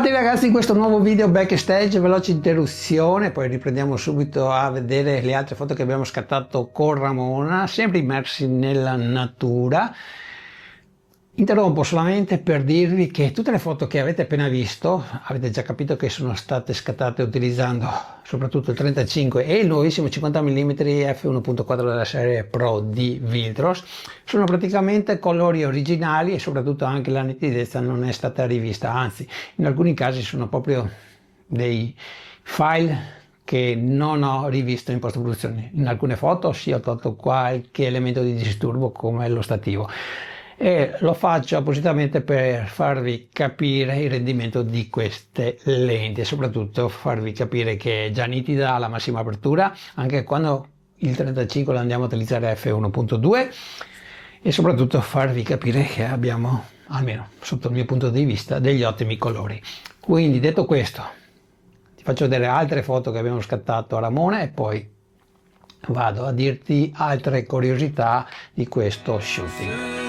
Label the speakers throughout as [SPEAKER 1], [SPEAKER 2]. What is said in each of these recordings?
[SPEAKER 1] Bentrovati ragazzi in questo nuovo video backstage, veloce interruzione, poi riprendiamo subito a vedere le altre foto che abbiamo scattato con Ramona, sempre immersi nella natura. Interrompo solamente per dirvi che tutte le foto che avete appena visto, avete già capito che sono state scattate utilizzando soprattutto il 35 e il nuovissimo 50 mm f1.4 della serie Pro di Viltrox. Sono praticamente colori originali e soprattutto anche la nitidezza non è stata rivista, anzi in alcuni casi sono proprio dei file che non ho rivisto in post produzione. In alcune foto sì, ho tolto qualche elemento di disturbo come lo stativo. E lo faccio appositamente per farvi capire il rendimento di queste lenti e soprattutto farvi capire che è già nitida alla massima apertura anche quando il 35 lo andiamo a utilizzare f1.2 e soprattutto farvi capire che abbiamo, almeno sotto il mio punto di vista, degli ottimi colori. Quindi detto questo, ti faccio vedere altre foto che abbiamo scattato a Ramona e poi vado a dirti altre curiosità di questo shooting.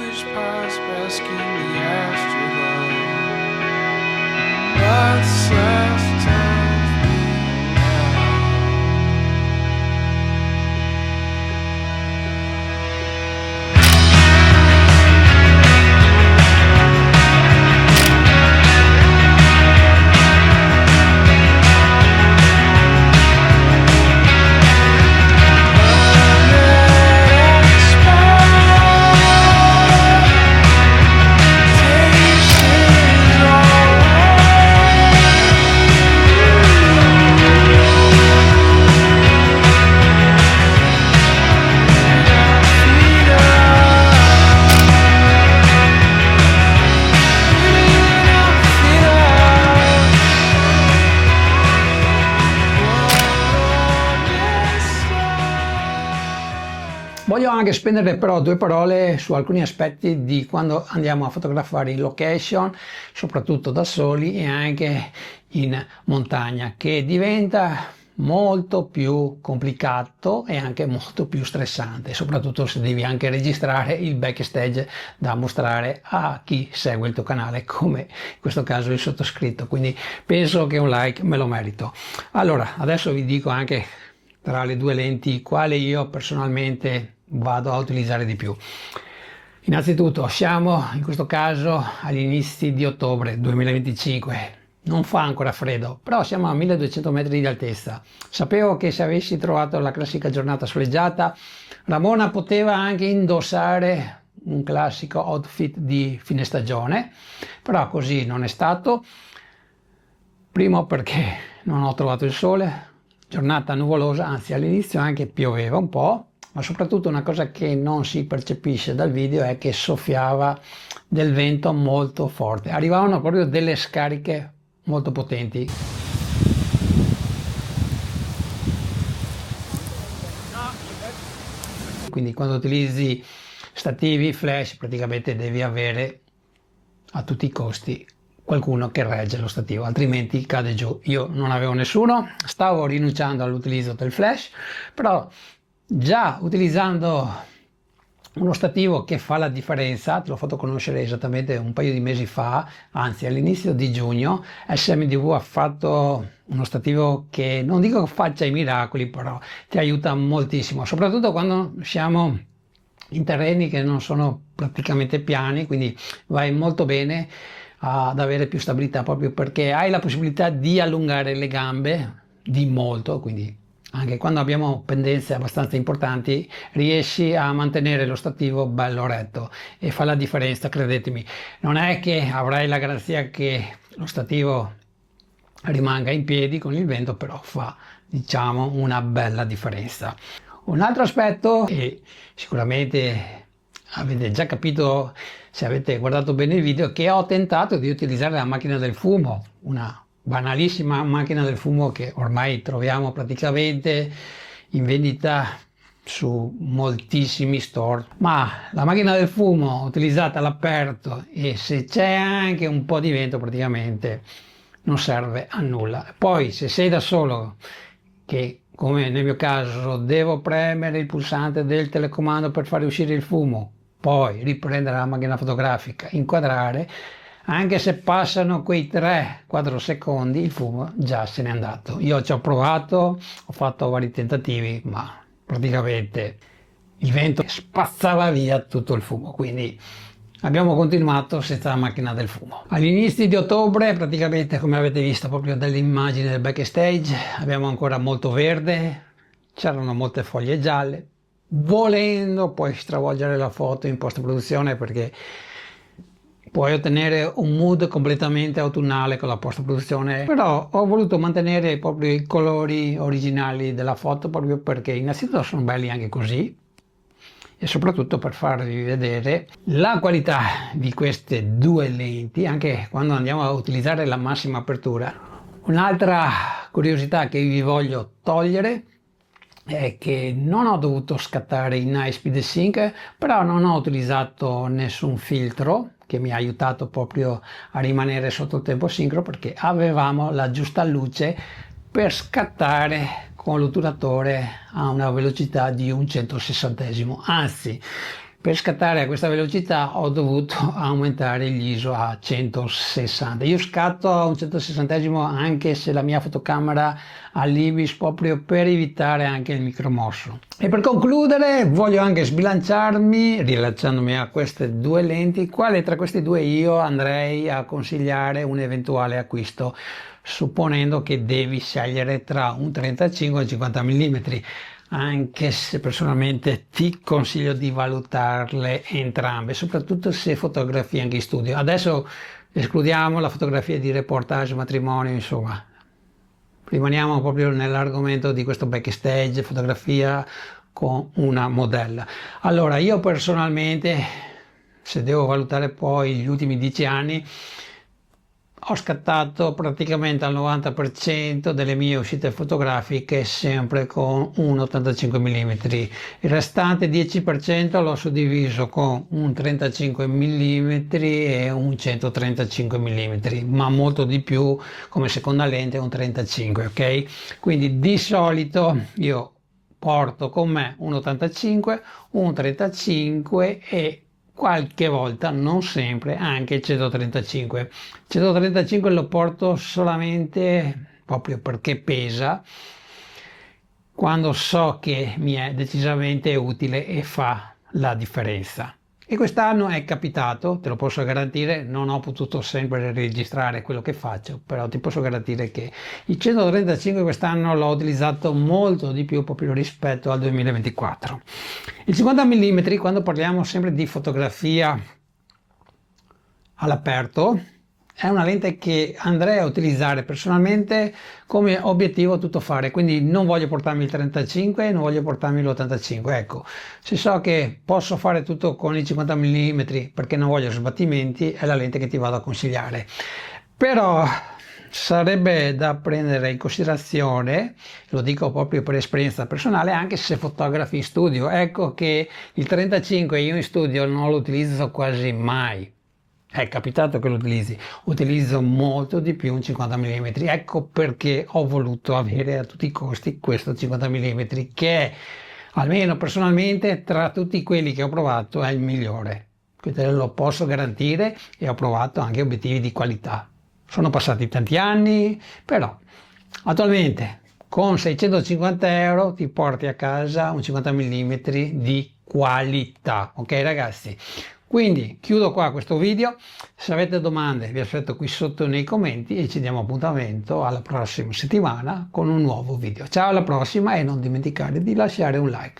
[SPEAKER 1] Voglio anche spendere però due parole su alcuni aspetti di quando andiamo a fotografare in location, soprattutto da soli e anche in montagna, che diventa molto più complicato e anche molto più stressante, soprattutto se devi anche registrare il backstage da mostrare a chi segue il tuo canale, come in questo caso il sottoscritto, quindi penso che un like me lo merito. Allora, adesso vi dico anche tra le due lenti quale io personalmente vado a utilizzare di più. Innanzitutto siamo in questo caso agli inizi di ottobre 2025, non fa ancora freddo, però siamo a 1200 metri di altezza. Sapevo che se avessi trovato la classica giornata soleggiata, Ramona poteva anche indossare un classico outfit di fine stagione, però così non è stato. Primo perché non ho trovato il sole, giornata nuvolosa, anzi all'inizio anche pioveva un po', ma soprattutto una cosa che non si percepisce dal video è che soffiava del vento molto forte, arrivavano proprio delle scariche molto potenti. Quindi quando utilizzi stativi flash praticamente devi avere a tutti i costi qualcuno che regge lo stativo, altrimenti cade giù. Io non avevo nessuno, stavo rinunciando all'utilizzo del flash, però già utilizzando uno stativo che fa la differenza, te l'ho fatto conoscere esattamente un paio di mesi fa, anzi all'inizio di giugno, SMDV ha fatto uno stativo che non dico che faccia i miracoli, però ti aiuta moltissimo, soprattutto quando siamo in terreni che non sono praticamente piani, quindi vai molto bene ad avere più stabilità proprio perché hai la possibilità di allungare le gambe di molto, quindi anche quando abbiamo pendenze abbastanza importanti riesci a mantenere lo stativo bello retto e fa la differenza, credetemi. Non è che avrai la garanzia che lo stativo rimanga in piedi con il vento, però fa, diciamo, una bella differenza. Un altro aspetto, e sicuramente avete già capito se avete guardato bene il video, che ho tentato di utilizzare la macchina del fumo, una banalissima macchina del fumo che ormai troviamo praticamente in vendita su moltissimi store, ma la macchina del fumo utilizzata all'aperto e se c'è anche un po' di vento praticamente non serve a nulla. Poi se sei da solo, che come nel mio caso devo premere il pulsante del telecomando per fare uscire il fumo, poi riprendere la macchina fotografica, inquadrare, Anche se passano quei 3-4 secondi, il fumo già se n'è andato. Io ci ho provato, ho fatto vari tentativi, ma praticamente il vento spazzava via tutto il fumo, quindi abbiamo continuato senza la macchina del fumo. Agli inizi di ottobre, praticamente come avete visto proprio dalle immagini del backstage, abbiamo ancora molto verde, c'erano molte foglie gialle. Volendo puoi stravolgere la foto in post produzione perché puoi ottenere un mood completamente autunnale con la post produzione, però ho voluto mantenere proprio i colori originali della foto proprio perché innanzitutto sono belli anche così e soprattutto per farvi vedere la qualità di queste due lenti anche quando andiamo a utilizzare la massima apertura. Un'altra curiosità che vi voglio togliere è che non ho dovuto scattare in High Speed Sync, però non ho utilizzato nessun filtro che mi ha aiutato proprio a rimanere sotto il tempo sincro perché avevamo la giusta luce per scattare con l'otturatore a una velocità di un 160esimo, anzi per scattare a questa velocità ho dovuto aumentare gli ISO a 160. Io scatto a un 160esimo anche se la mia fotocamera ha l'IBIS proprio per evitare anche il micromosso. E per concludere voglio anche sbilanciarmi riallacciandomi a queste due lenti, quale tra questi due io andrei a consigliare un eventuale acquisto, supponendo che devi scegliere tra un 35 e un 50 mm. Anche se personalmente ti consiglio di valutarle entrambe, soprattutto se fotografi anche in studio. Adesso escludiamo la fotografia di reportage, matrimonio, insomma, rimaniamo proprio nell'argomento di questo backstage, fotografia con una modella. Allora, io personalmente, se devo valutare poi gli ultimi 10 anni, ho scattato praticamente al 90% delle mie uscite fotografiche sempre con un 85 mm. Il restante 10% l'ho suddiviso con un 35 mm e un 135 mm, ma molto di più come seconda lente un 35, ok? Quindi di solito io porto con me un 85, un 35 e qualche volta, non sempre, anche il 135. Il 135 lo porto solamente proprio perché pesa, quando so che mi è decisamente utile e fa la differenza. E quest'anno è capitato, te lo posso garantire, non ho potuto sempre registrare quello che faccio, però ti posso garantire che il 135 quest'anno l'ho utilizzato molto di più proprio rispetto al 2024. Il 50 mm, quando parliamo sempre di fotografia all'aperto, è una lente che andrei a utilizzare personalmente come obiettivo tuttofare, quindi non voglio portarmi il 35, non voglio portarmi l'85. Ecco, se so che posso fare tutto con il 50 mm perché non voglio sbattimenti, è la lente che ti vado a consigliare. Però sarebbe da prendere in considerazione, lo dico proprio per esperienza personale, anche se fotografi in studio. Ecco che il 35 io in studio non lo utilizzo quasi mai. È capitato che lo utilizzo molto di più un 50 mm, ecco perché ho voluto avere a tutti i costi questo 50 mm che almeno personalmente tra tutti quelli che ho provato è il migliore, te lo posso garantire, e ho provato anche obiettivi di qualità. Sono passati tanti anni, però attualmente con 650 euro ti porti a casa un 50 mm di qualità, ok ragazzi? Quindi chiudo qua questo video, se avete domande vi aspetto qui sotto nei commenti e ci diamo appuntamento alla prossima settimana con un nuovo video. Ciao, alla prossima e non dimenticate di lasciare un like.